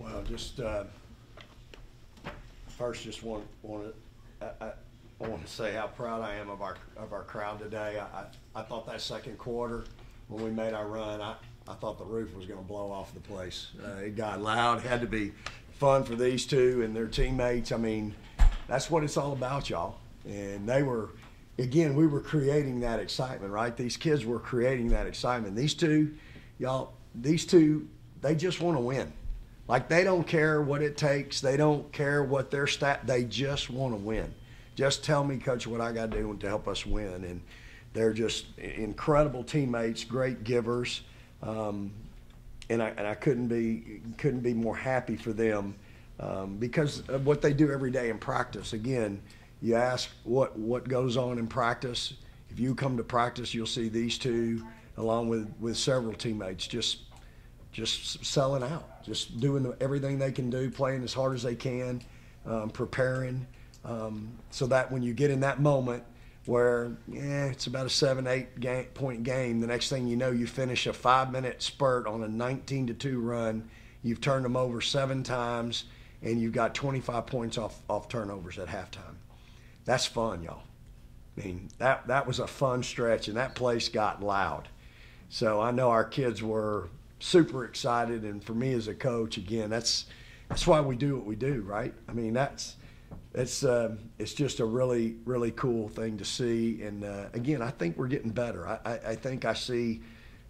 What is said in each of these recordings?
Well, just first, just want I want to say how proud I am of our crowd today. I thought that second quarter when we made our run, I thought the roof was going to blow off the place. It got loud. It had to be fun for these two and their teammates. I mean, that's what it's all about, y'all. And they were, again, we were creating that excitement, right? These kids were creating that excitement. These two, y'all, they just want to win. Like, they don't care what it takes. They don't care what their stat. They just want to win. Just tell me, Coach, what I got to do to help us win. And they're just incredible teammates, great givers. And I couldn't be more happy for them because of what they do every day in practice. Again, you ask what goes on in practice. If you come to practice, you'll see these two, along with several teammates, just selling out, just doing everything they can do, playing as hard as they can, preparing, so that when you get in that moment where it's about a 7-8 point game, the next thing you know, you finish a 5-minute spurt on a 19-2 run. You've turned them over 7 times, and you've got 25 points off turnovers at halftime. That's fun, y'all. I mean, that was a fun stretch, and that place got loud. So I know our kids were super excited, and for me as a coach, again, that's why we do what we do, right? I mean, it's just a really, really cool thing to see. And again, I think we're getting better. I think I see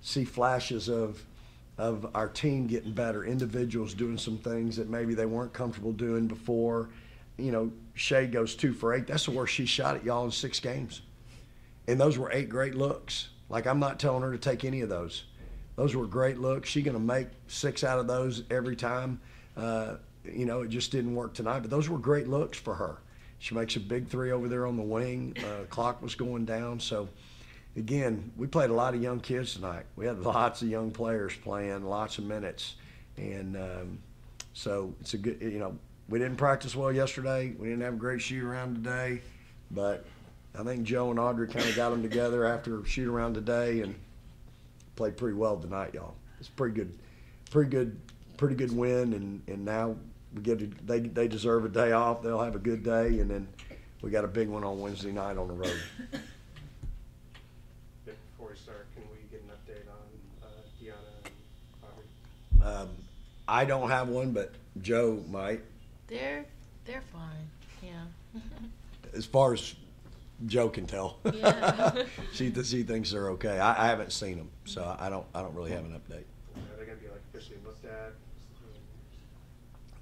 flashes of our team getting better, individuals doing some things that maybe they weren't comfortable doing before. You know, Shay goes 2 for 8. That's the worst she shot at y'all in 6 games. And those were 8 great looks. Like, I'm not telling her to take any of those. Those were great looks. She's going to make 6 out of those every time. You know, it just didn't work tonight. But those were great looks for her. She makes a big 3 over there on the wing. Clock was going down. So, again, we played a lot of young kids tonight. We had lots of young players playing, lots of minutes. And so it's a good, you know, we didn't practice well yesterday. We didn't have a great shoot-around today. But I think Joe and Audrey kind of got them together after shoot-around today and played pretty well tonight, y'all. It's pretty good win, and now we get they deserve a day off. They'll have a good day, and then we got a big one on Wednesday night on the road. Before we start, can we get an update on Deanna and Audrey? I don't have one, but Joe might. They're fine. Yeah. As far as Joe can tell. Yeah. she thinks they're okay. I haven't seen them, so I don't really have an update. Are they going to be like officially looked at?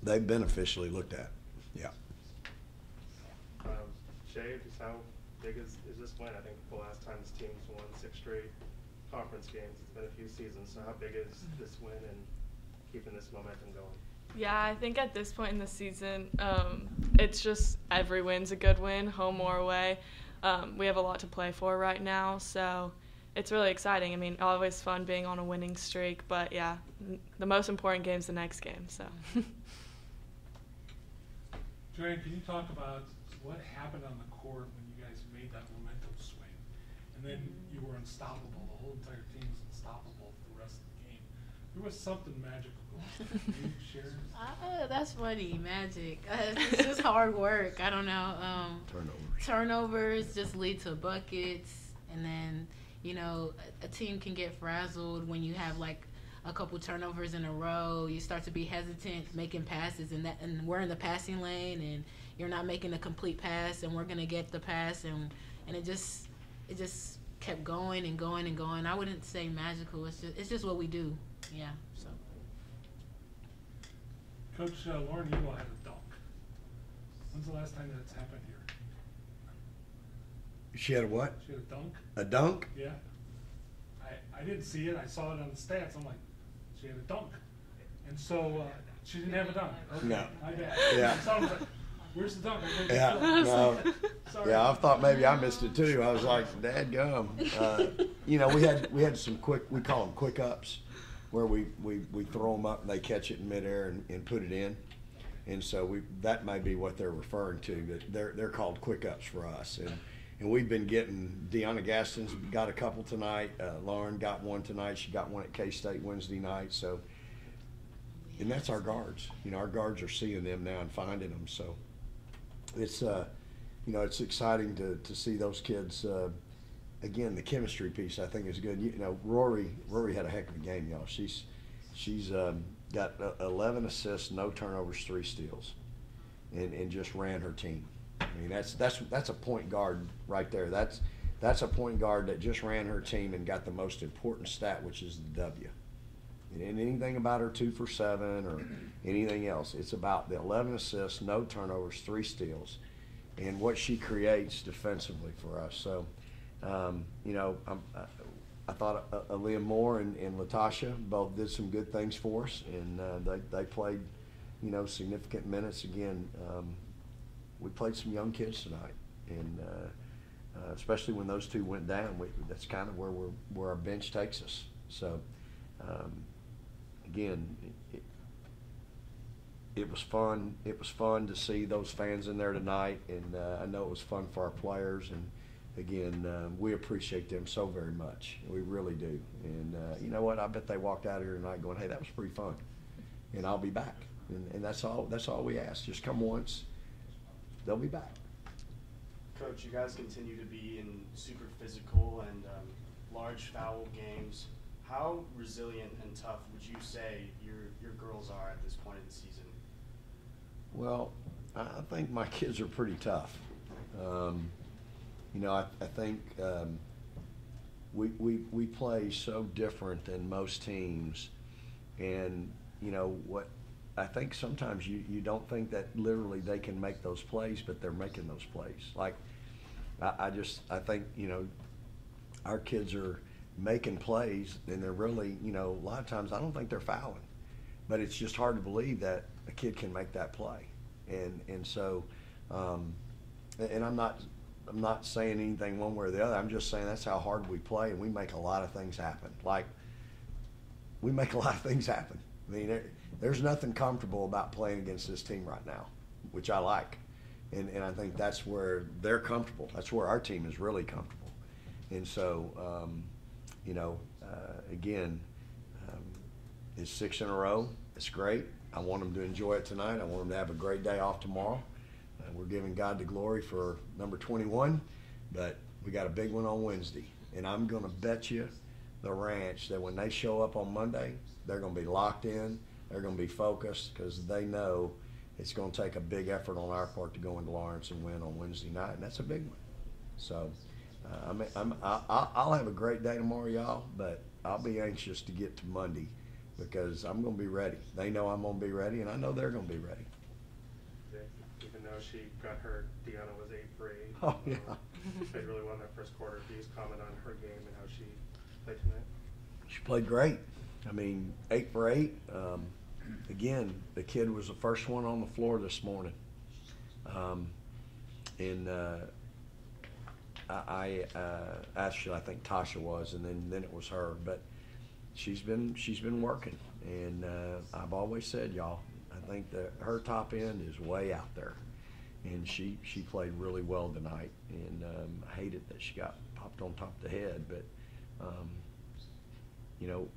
They've been officially looked at. Yeah. Shay, just how big is this win? I think the last time this team's won 6 straight conference games, it's been a few seasons. So how big is this win and keeping this momentum going? Yeah, I think at this point in the season, it's just every win's a good win, home or away. We have a lot to play for right now, so it's really exciting. I mean, always fun being on a winning streak, but yeah, the most important game's the next game. So. Joanne, can you talk about what happened on the court when you guys made that momentum swing, and then you were unstoppable? The whole entire team was unstoppable for the rest of the game. There was something magical. Can you share? That's funny, magic. It's just hard work. I don't know. Turnovers just lead to buckets, and then, you know, a team can get frazzled when you have like a couple turnovers in a row. You start to be hesitant making passes, and we're in the passing lane, and you're not making a complete pass, and we're gonna get the pass, and it just kept going and going and going. I wouldn't say magical. It's just what we do. Yeah. So. Coach Lauren Ewell had a dunk. When's the last time that's happened here? She had a what? She had a dunk. A dunk? Yeah. I didn't see it. I saw it on the stats. I'm like, she had a dunk. And so she didn't have a dunk. Okay. No. I bet. Yeah. So I was like, where's the dunk? Yeah. No. Sorry. Yeah, I thought maybe I missed it too. I was like, dadgum. You know, we had some we call them quick ups, where we throw them up and they catch it in midair and put it in. And so that may be what they're referring to, but they're called quick ups for us. And we've been getting, Deanna Gaston's got a couple tonight. Lauren got one tonight. She got one at K-State Wednesday night. So and that's our guards. You know, our guards are seeing them now and finding them. So it's you know, it's exciting to see those kids. Again, the chemistry piece I think is good. You know, Rory had a heck of a game, y'all. She's got 11 assists, no turnovers, 3 steals, and just ran her team. I mean, that's a point guard right there. That's a point guard that just ran her team and got the most important stat, which is the W. And anything about her 2 for 7 or anything else, it's about the 11 assists, no turnovers, 3 steals, and what she creates defensively for us. So, you know, I thought Aaliyah Moore and Latasha both did some good things for us, and they played, you know, significant minutes. Again, we played some young kids tonight, and especially when those two went down, that's kind of where our bench takes us. So, again, it was fun. It was fun to see those fans in there tonight, and I know it was fun for our players. And again, we appreciate them so very much. We really do. And you know what? I bet they walked out of here tonight going, "Hey, that was pretty fun," and I'll be back. And that's all. That's all we ask. Just come once. They'll be back. Coach, you guys continue to be in super physical and large foul games. How resilient and tough would you say your girls are at this point of the season? Well, I think my kids are pretty tough. You know, I think we play so different than most teams, and you know what? I think sometimes you don't think that literally they can make those plays, but they're making those plays. Like I think, you know, our kids are making plays, and they're really, you know, a lot of times I don't think they're fouling, but it's just hard to believe that a kid can make that play. And so, and I'm not saying anything one way or the other. I'm just saying that's how hard we play, and we make a lot of things happen. Like, we make a lot of things happen. I mean, there's nothing comfortable about playing against this team right now, which I like. And I think that's where they're comfortable. That's where our team is really comfortable. And so, you know, again, it's 6 in a row. It's great. I want them to enjoy it tonight. I want them to have a great day off tomorrow. We're giving God the glory for number 21, but we got a big one on Wednesday. And I'm going to bet you the ranch that when they show up on Monday, they're going to be locked in. They're going to be focused because they know it's going to take a big effort on our part to go into Lawrence and win on Wednesday night, and that's a big one. So I'll have a great day tomorrow, y'all, but I'll be anxious to get to Monday because I'm going to be ready. They know I'm going to be ready, and I know they're going to be ready. Even though she got hurt, Deanna was 8 for 8. Oh, yeah. Played really well in that first quarter. Can you just comment on her game and how she played tonight? She played great. I mean, 8 for 8. Again, the kid was the first one on the floor this morning. I actually, I think Tasha was, and then it was her. But she's been working, and I've always said, y'all, I think that her top end is way out there, and she played really well tonight. And I hated that she got popped on top of the head, but you know,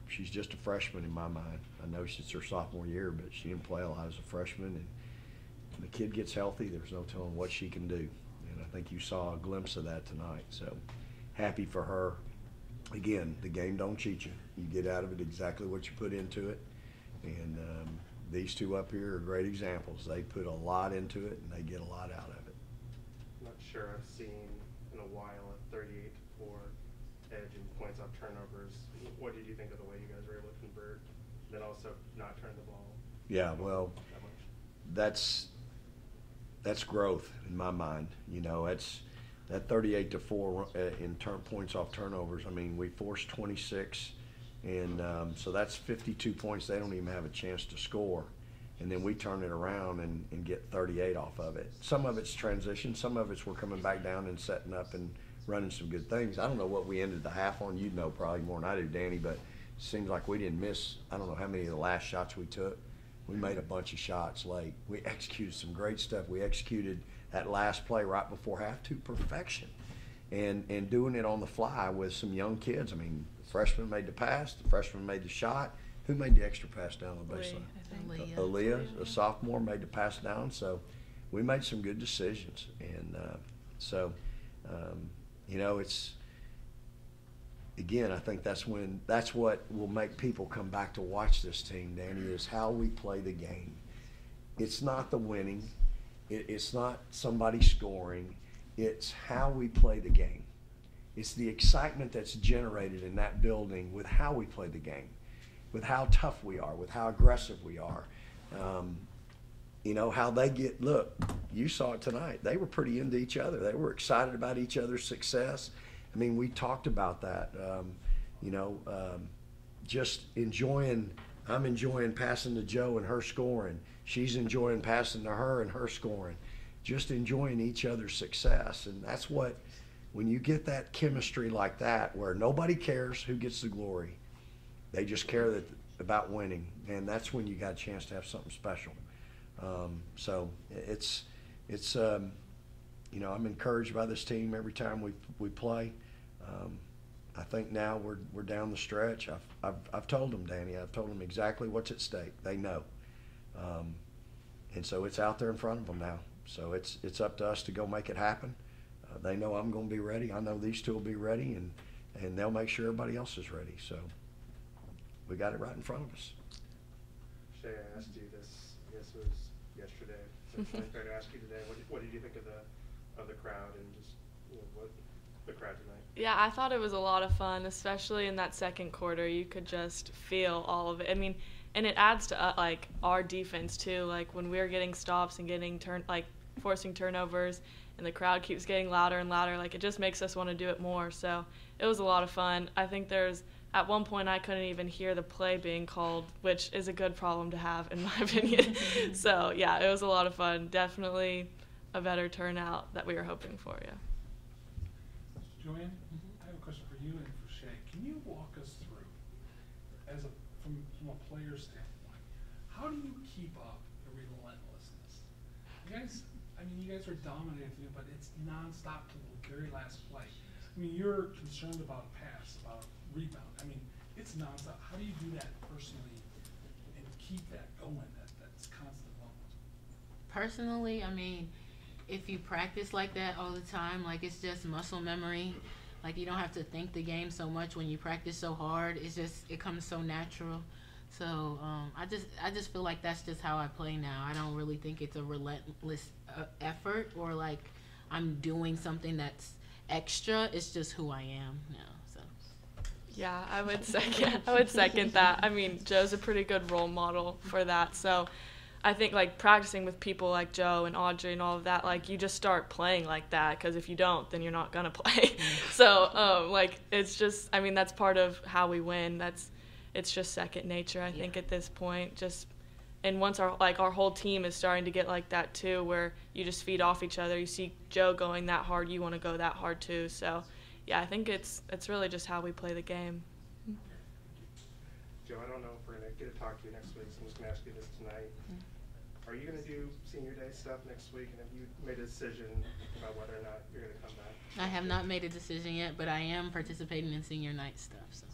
she's just a freshman in my mind. I know it's her sophomore year, but she didn't play a lot as a freshman. And when the kid gets healthy, there's no telling what she can do. And I think you saw a glimpse of that tonight. So happy for her. Again, the game don't cheat you. You get out of it exactly what you put into it. And these two up here are great examples. They put a lot into it, and they get a lot out of it. I'm not sure I've seen in a while a 38-4 edge in points off turnovers. What did you think of the way you guys were able to convert, then also not turn the ball? Yeah, well, that's growth in my mind. You know, it's that 38-4 in points off turnovers. I mean, we forced 26, and so that's 52 points. They don't even have a chance to score, and then we turn it around and get 38 off of it. Some of it's transition. Some of it's we're coming back down and setting up and running some good things. I don't know what we ended the half on. You'd know probably more than I do, Danny, but it seems like we didn't miss, I don't know how many of the last shots we took. We made a bunch of shots late. We executed some great stuff. We executed that last play right before half to perfection, and doing it on the fly with some young kids. I mean, the freshman made the pass, the freshman made the shot, Who made the extra pass down on the Lee, baseline? I think. Aaliyah, a sophomore, made the pass down. So we made some good decisions. And you know, it's, again, I think that's what will make people come back to watch this team, Danny, is how we play the game. It's not the winning. It's not somebody scoring. It's how we play the game. It's the excitement that's generated in that building with how we play the game, with how tough we are, with how aggressive we are. You know, how they look, you saw it tonight. They were pretty into each other. They were excited about each other's success. I mean, we talked about that. You know, just enjoying, I'm enjoying passing to Jo and her scoring. She's enjoying passing to her and her scoring. Just enjoying each other's success. And that's what, when you get that chemistry like that, where nobody cares who gets the glory, they just care about winning. And that's when you got a chance to have something special. So it's you know, I'm encouraged by this team every time we play. I think now we're down the stretch. I've told them, Danny. I've told them exactly what's at stake. They know, and so it's out there in front of them now. So it's up to us to go make it happen. They know I'm going to be ready. I know these two will be ready, and they'll make sure everybody else is ready. So we got it right in front of us. Shay, I asked you this. I guess it was yesterday. So it's only fair to ask you today. What did you think of the crowd and just, you know, what the crowd tonight? Yeah, I thought it was a lot of fun, especially in that second quarter. You could just feel all of it. I mean, and it adds to like our defense too. Like when we're getting stops and getting forcing turnovers, and the crowd keeps getting louder and louder. Like it just makes us want to do it more. So it was a lot of fun. I think at one point I couldn't even hear the play being called, which is a good problem to have in my opinion. So yeah, it was a lot of fun. Definitely a better turnout that we were hoping for. Yeah. Joanne, I have a question for you and for Shay. Can you walk us through, from a player standpoint, how do you keep up the relentlessness? You guys are dominating, but it's nonstop to the very last play. I mean, you're concerned about a pass, about a rebound. I mean, it's nonstop. How do you do that personally and keep that going, that's constant level? Personally, I mean, if you practice like that all the time, like it's just muscle memory. Like you don't have to think the game so much when you practice so hard. It comes so natural. So I just feel like that's just how I play now. I don't really think it's a relentless effort or like I'm doing something that's extra. It's just who I am now. So. Yeah, I would second that. I mean, Joe's a pretty good role model for that. So I think like practicing with people like Joe and Audrey and all of that, like you just start playing like that, because if you don't, then you're not gonna play. So like it's just, I mean, that's part of how we win. It's just second nature, I think, at this point. And once our whole team is starting to get like that too, where you just feed off each other. You see Joe going that hard, you want to go that hard too. So yeah, I think it's really just how we play the game. Joe, I don't know if we're gonna get to talk to you next week, so I'm just gonna ask you this tonight. Are you gonna do senior day stuff next week, and have you made a decision about whether or not you're gonna come back? I have not made a decision yet, but I am participating in senior night stuff. So.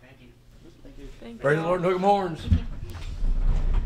Thank you. Thank Praise you. the Lord, Hook 'em horns.